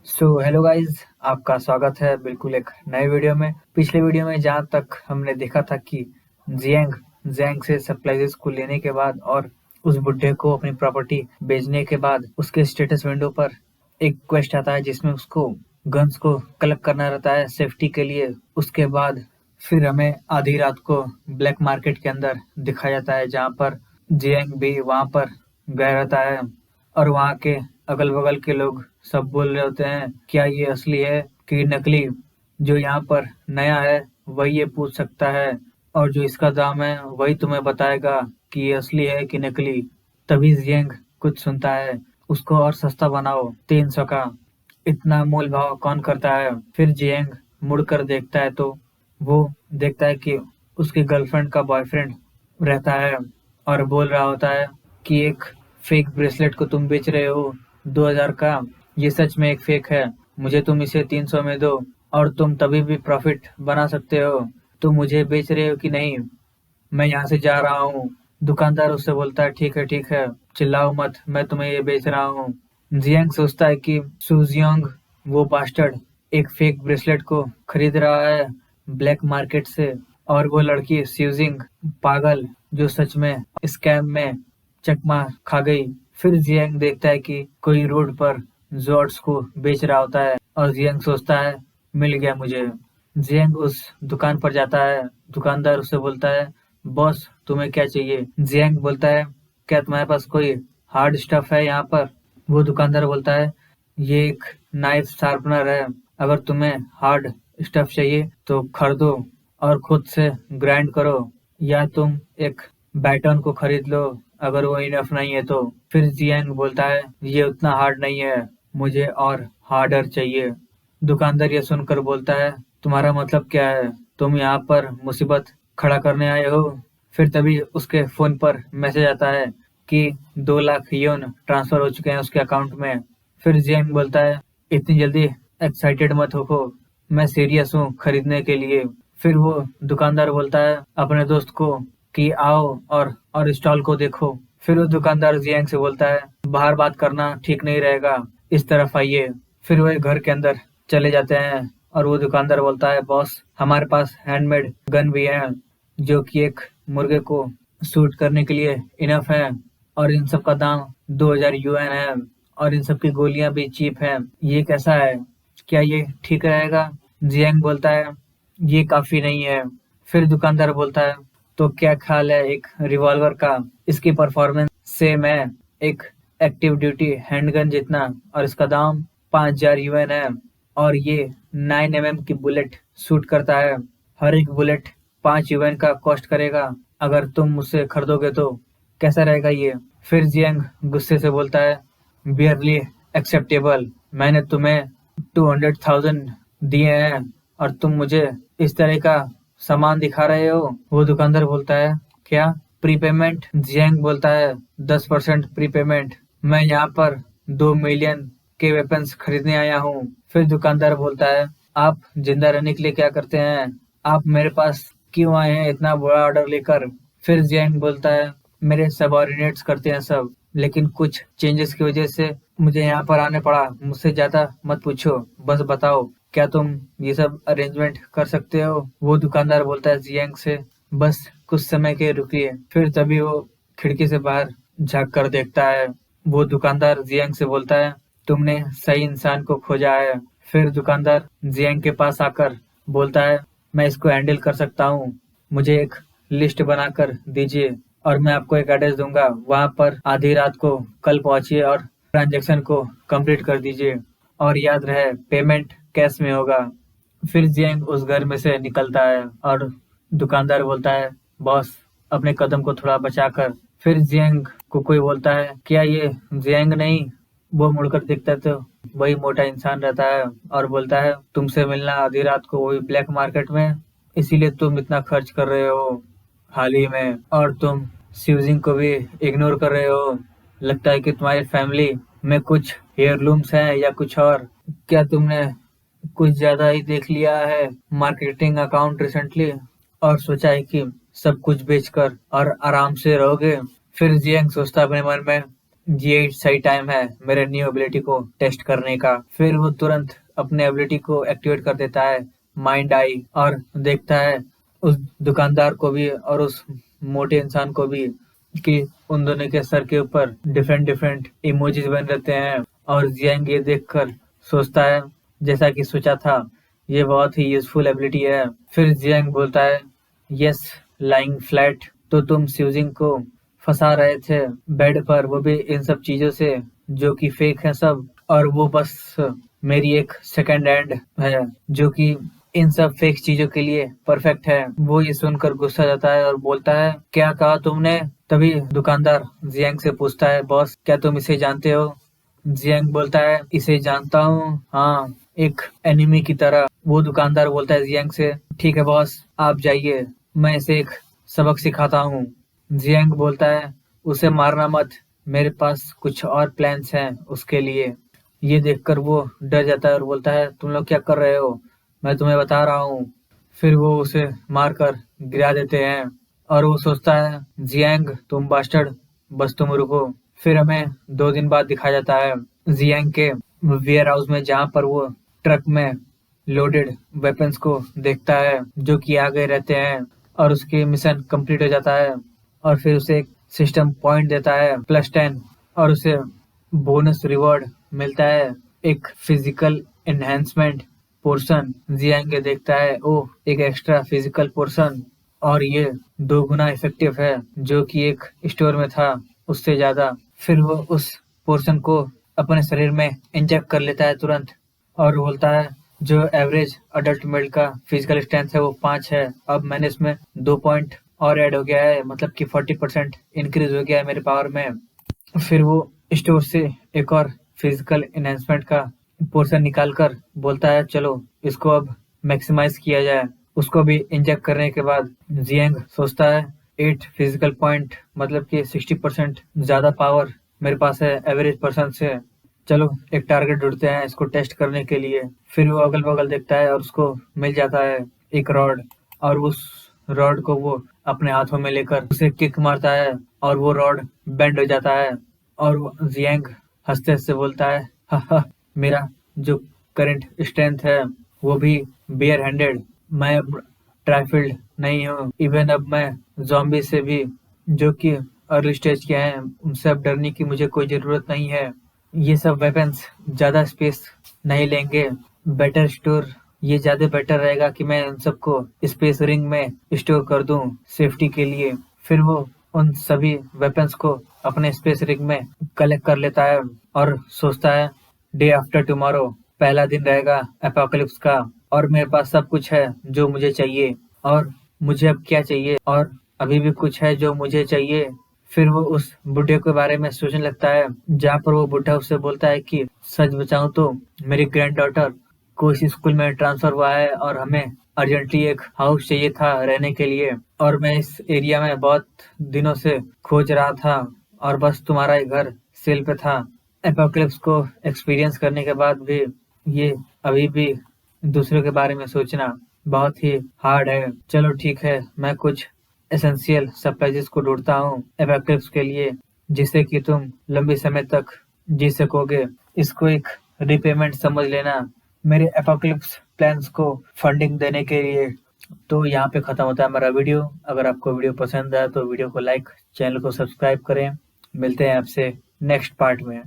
Hello guys, आपका स्वागत है बिल्कुल एक नए वीडियो में। पिछले वीडियो में जहाँ तक हमने देखा था कि जियांग जैंग से सप्लाइजेस को लेने के बाद और उस बुड्ढे को अपनी प्रॉपर्टी बेचने के बाद उसके स्टेटस विंडो पर एक क्वेस्ट आता है जिसमें उसको गन्स को कलेक्ट करना रहता है सेफ्टी के लिए। उसके बाद फिर हमें आधी रात को ब्लैक मार्केट के अंदर दिखाया जाता है जहाँ पर जियांग भी वहाँ पर गया रहता है और वहाँ के अगल-बगल के लोग सब बोल रहे होते हैं क्या ये असली है कि नकली। जो यहाँ पर नया है वही ये पूछ सकता है और जो इसका दाम है वही तुम्हें बताएगा कि ये असली है कि नकली। तभी जियांग कुछ सुनता है, उसको और सस्ता बनाओ 300 का। इतना मोल भाव कौन करता है। फिर जियांग मुड़कर देखता है तो वो देखता है कि उसकी गर्लफ्रेंड का बॉयफ्रेंड रहता है और बोल रहा होता है कि एक फेक ब्रेसलेट को तुम बेच रहे हो 2000 का। ये सच में एक फेक है, मुझे तुम इसे 300 में दो और तुम तभी भी प्रॉफिट बना सकते हो। तुम मुझे बेच रहे हो कि नहीं, मैं यहाँ से जा रहा हूँ। दुकानदार उससे बोलता है ठीक है, चिल्लाओ मत, मैं तुम्हें ये बेच रहा हूँ। जियांग सोचता है कि सुजियोंग वो बास्टर्ड एक फेक ब्रेसलेट को खरीद रहा है ब्लैक मार्केट से और वो लड़की स्यूजिंग पागल जो सच में स्कैम में चकमा खा गई। फिर जियांग देखता है कि कोई रोड पर जॉर्ड्स को बेच रहा होता है और जियांग सोचता है मिल गया मुझे। जियांग उस दुकान पर जाता है, दुकानदार उससे बोलता है बॉस तुम्हें क्या चाहिए। जियांग बोलता है क्या तुम्हारे पास कोई हार्ड स्टफ है यहाँ पर। वो दुकानदार बोलता है ये एक नाइफ शार्पनर है, अगर तुम्हें हार्ड स्टफ चाहिए तो खरीदो और खुद से ग्राइंड करो, या तुम एक बैटन को खरीद लो अगर वो इनफ नहीं है तो। फिर जियांग बोलता है ये उतना हार्ड नहीं है, मुझे और हार्डर चाहिए। दुकानदार ये सुनकर बोलता है तुम्हारा मतलब क्या है, तुम यहाँ पर मुसीबत खड़ा करने आए हो। फिर तभी उसके फोन पर मैसेज आता है कि 2 लाख योन ट्रांसफर हो चुके हैं उसके अकाउंट में। फिर जियांग बोलता है इतनी जल्दी एक्साइटेड मत हो, मैं सीरियस हूँ खरीदने के लिए। फिर वो दुकानदार बोलता है अपने दोस्त को कि आओ और स्टॉल को देखो। फिर वो दुकानदार जियांग से बोलता है बाहर बात करना ठीक नहीं रहेगा, इस तरफ आइए। फिर वो एक घर के अंदर चले जाते हैं और वो दुकानदार बोलता है बॉस हमारे पास हैंडमेड गन भी है जो कि एक मुर्गे को शूट करने के लिए इनफ है और इन सब का दाम 2000 यूएन है और इन सब की गोलियां भी चीप हैं। ये कैसा है, क्या ये ठीक रहेगा। जियांग बोलता है ये काफी नहीं है। फिर दुकानदार बोलता है तो क्या ख्याल है एक रिवॉल्वर का, इसकी परफॉर्मेंस सेम है एक एक्टिव ड्यूटी हैंडगन जितना और इसका दाम 5000 यूएन है और ये 9 mm की बुलेट शूट करता है। हर एक बुलेट 5 यूएन का कॉस्ट करेगा, अगर तुम मुझसे खरीदोगे तो कैसा रहेगा ये। फिर जियांग गुस्से से बोलता है बियरली एक्सेप्टेबल, मैंने तुम्हें 200,000 दिए हैं और तुम मुझे इस तरह का सामान दिखा रहे हो। वो दुकानदार बोलता है क्या प्रीपेमेंट। जियांग बोलता है 10% प्रीपेमेंट, मैं यहाँ पर 2 मिलियन के वेपन्स खरीदने आया हूँ। फिर दुकानदार बोलता है आप जिंदा रहने के लिए क्या करते हैं, आप मेरे पास क्यों आए हैं इतना बड़ा ऑर्डर लेकर। फिर जियांग बोलता है मेरे सबऑर्डिनेट्स करते हैं सब, लेकिन कुछ चेंजेस की वजह से मुझे यहाँ पर आने पड़ा, मुझसे ज्यादा मत पूछो, बस बताओ क्या तुम ये सब अरेंजमेंट कर सकते हो। वो दुकानदार बोलता है जियांग से बस कुछ समय के रुकिए। फिर तभी वो खिड़की से बाहर झांक कर देखता है। वो दुकानदार जियांग से बोलता है तुमने सही इंसान को खोजा है। फिर दुकानदार जियांग के पास आकर बोलता है मैं इसको हैंडल कर सकता हूँ, मुझे एक लिस्ट बनाकर दीजिए और मैं आपको एक एड्रेस दूंगा, वहां पर आधी रात को कल पहुंचिए और ट्रांजैक्शन को कंप्लीट कर दीजिए और याद रहे पेमेंट कैश में होगा। फिर जियांग उस घर में से निकलता है और दुकानदार बोलता है बॉस अपने कदम को थोड़ा बचाकर। फिर जियांग को कोई बोलता है क्या ये जियांग नहीं। वो मुड़कर देखता है तो वही मोटा इंसान रहता है और बोलता है तुमसे मिलना आधी रात को वही ब्लैक मार्केट में, इसीलिए तुम इतना खर्च कर रहे हो हाल ही में, और तुम स्यूजिंग को भी इग्नोर कर रहे हो। लगता है कि तुम्हारी फैमिली में कुछ हेयरलूम्स हैं या कुछ और। क्या तुमने कुछ ज्यादा ही देख लिया है मार्केटिंग अकाउंट रिसेंटली और सोचा है कि सब कुछ बेचकर और आराम से रहोगे। फिर जियांग सोचता अपने मन में ये सही टाइम है मेरे न्यू एबिलिटी को टेस्ट करने का। फिर वो तुरंत अपने एबिलिटी को एक्टिवेट कर देता है, माइंड आई, और देखता है उस दुकानदार को भी और उस मोटे इंसान को भी कि उन दोनों के सर के ऊपर डिफरेंट डिफरेंट इमोजीज बन रहते हैं। और जियांग ये देखकर सोचता है, जैसा कि सोचा था, ये बहुत ही यूजफुल एबिलिटी है। फिर जियांग बोलता है, यस, लाइंग फ्लैट, तो तुम स्यूजिंग को फंसा रहे थे बेड पर, वो भी इन सब चीजों से जो कि फेक है सब, और वो बस मेरी एक सेकंड हैंड है जो कि इन सब फेक चीजों के लिए परफेक्ट है। वो ये सुनकर गुस्सा जाता है और बोलता है, क्या कहा तुमने? तभी दुकानदार जियांग से पूछता है, बॉस क्या तुम इसे जानते हो? जियांग बोलता है, इसे जानता हूँ, हाँ, एक एनिमी की तरह। वो दुकानदार बोलता है जियांग से, ठीक है बॉस, आप जाइए, मैं इसे एक सबक सिखाता हूँ। जियांग बोलता है, उसे मारना मत, मेरे पास कुछ और प्लान्स हैं उसके लिए। ये देखकर वो डर जाता है और बोलता है, तुम लोग क्या कर रहे हो? मैं तुम्हें बता रहा हूँ। फिर वो उसे मारकर गिरा देते हैं और वो सोचता है, जियांग तुम बास्टर्ड, बस तुम रुको। फिर हमें 2 दिन बाद दिखाया जाता है जियांग के वेयर हाउस में, जहाँ पर वो ट्रक में लोडेड वेपन्स को देखता है जो कि आ गए रहते हैं, और उसकी मिशन कंप्लीट हो जाता है। और फिर उसे एक सिस्टम पॉइंट देता है +10, और उसे बोनस रिवॉर्ड मिलता है, एक फिजिकल एनहेंसमेंट पोर्शन। जियांग ये देखता है, ओह, एक एक्स्ट्रा फिजिकल पोर्शन, और ये 2 गुना इफेक्टिव है जो कि एक स्टोर में था उससे ज्यादा। फिर वो उस पोर्शन को अपने शरीर में इंजेक्ट कर लेता है तुरंत, और बोलता है, जो एवरेज अडल्ट मेल का फिजिकल स्ट्रेंथ है वो 5 है, अब मैंने इसमें 2 पॉइंट और ऐड हो गया है, मतलब कि 40% इंक्रीज हो गया है मेरे पावर में। फिर वो स्टोर से एक और फिजिकल एनहांसमेंट का पोर्शन निकाल कर बोलता है, चलो इसको अब मैक्सिमाइज किया जाए। उसको भी इंजेक्ट करने के बाद जियांग सोचता है, 8 फिजिकल पॉइंट, मतलब कि 60% ज्यादा पावर मेरे पास है एवरेज पर्सन से। चलो एक टारगेट ढूंढते हैं इसको टेस्ट करने के लिए। फिर वो अगल बगल देखता है और उसको मिल जाता है एक रॉड, और उस रॉड को वो अपने हाथों में लेकर उसे किक मारता है और वो रॉड बेंड हो जाता है। और वो जियांग हंसते हंसते बोलता है, हा, मेरा जो करंट स्ट्रेंथ है वो भी बेयर हैंडेड, मैं अब ट्राइफिल्ड नहीं हूँ। इवन अब मैं जॉम्बी से भी, जो कि अर्ली स्टेज के हैं, उनसे अब डरने की मुझे कोई जरूरत नहीं है। ये सब वेपन्स ज्यादा स्पेस नहीं लेंगे, बेटर स्टोर, ये ज्यादा बेटर रहेगा कि मैं उन सबको स्पेस रिंग में स्टोर कर दूं सेफ्टी के लिए। फिर वो उन सभी वेपन्स को अपने स्पेस रिंग में कलेक्ट कर लेता है और सोचता है, डे आफ्टर टुमारो, पहला दिन रहेगा एपोकलिप्स का, और मेरे पास सब कुछ है जो मुझे चाहिए, और मुझे अब क्या चाहिए, और अभी भी कुछ है जो मुझे चाहिए। फिर वो उस बुढ़े के बारे में सोचने लगता है, जहाँ पर वो बुढ़ा उससे बोलता है कि सच बताऊं तो मेरी ग्रैंड डॉटर को इस स्कूल में ट्रांसफर हुआ है और हमें अर्जेंटली एक हाउस चाहिए था रहने के लिए, और मैं इस एरिया में बहुत दिनों से खोज रहा था, और बस तुम्हारा ही घर सेल पे था। एपोकलिप्स को एक्सपीरियंस करने के बाद भी ये अभी भी दूसरों के बारे में सोचना बहुत ही हार्ड है। चलो ठीक है, मैं कुछ एसेंशियल सप्लाइज को ढूंढता हूँ एपोकलिप्स के लिए, जिससे कि तुम लंबे समय तक जी सकोगे। इसको एक रिपेमेंट समझ लेना मेरे एपोकलिप्स प्लान्स को फंडिंग देने के लिए। तो यहाँ पे खत्म होता है हमारा वीडियो। अगर आपको वीडियो पसंद आया तो वीडियो को लाइक, चैनल को सब्सक्राइब करें। मिलते हैं आपसे नेक्स्ट पार्ट में।